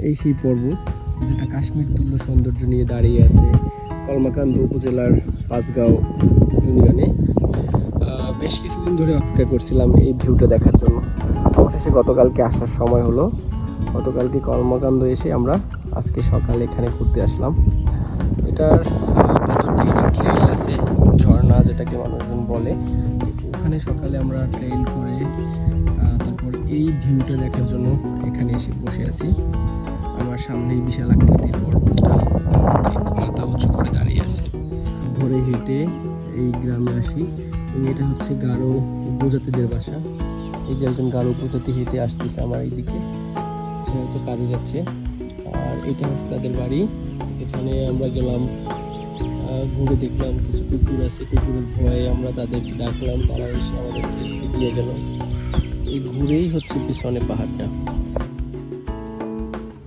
এই সেই পর্বত যেটা কাশ্মীর তুল্য সৌন্দর্য নিয়ে দাঁড়িয়ে আছে কলমাকান্দ উপজেলার পাঁচগাঁও ইউনিয়নে। বেশ কিছুদিন ধরে অপেক্ষা করছিলাম এই ভিউটা দেখার জন্য। অবশেষে গতকালকে আসার সময় হলো। গতকালকে কলমাকান্দ এসে আমরা আজকে সকালে এখানে ঘুরতে আসলাম। এটার ভেতর থেকে ট্রেইল আছে, ঝর্ণা যেটাকে মানুষজন বলে। ওখানে সকালে আমরা ট্রেইল করে তারপর এই ভিউটা দেখার জন্য এখানে এসে বসে আছি। আমার সামনেই বিশাল আকৃতির পর্বতটা মাথা উঁচু করে দাঁড়িয়ে আছে। ধরে হেঁটে এই গ্রামে আসি এবং এটা হচ্ছে গারো উপজাতিদের বাসা। এই যে একজন গারো উপজাতি হেঁটে আসতেছে আমার এইদিকে, সে হয়তো কাজে যাচ্ছে। আর এটা হচ্ছে তাদের বাড়ি। এখানে আমরা গেলাম, ঘুরে দেখলাম কিছু কুকুর আছে, কুকুরের ভয়ে আমরা তাদেরকে ডাকলাম, তারা এসে আমাদেরকে দিয়ে গেল। এই ঘুরেই হচ্ছে পিছনে পাহাড়টা।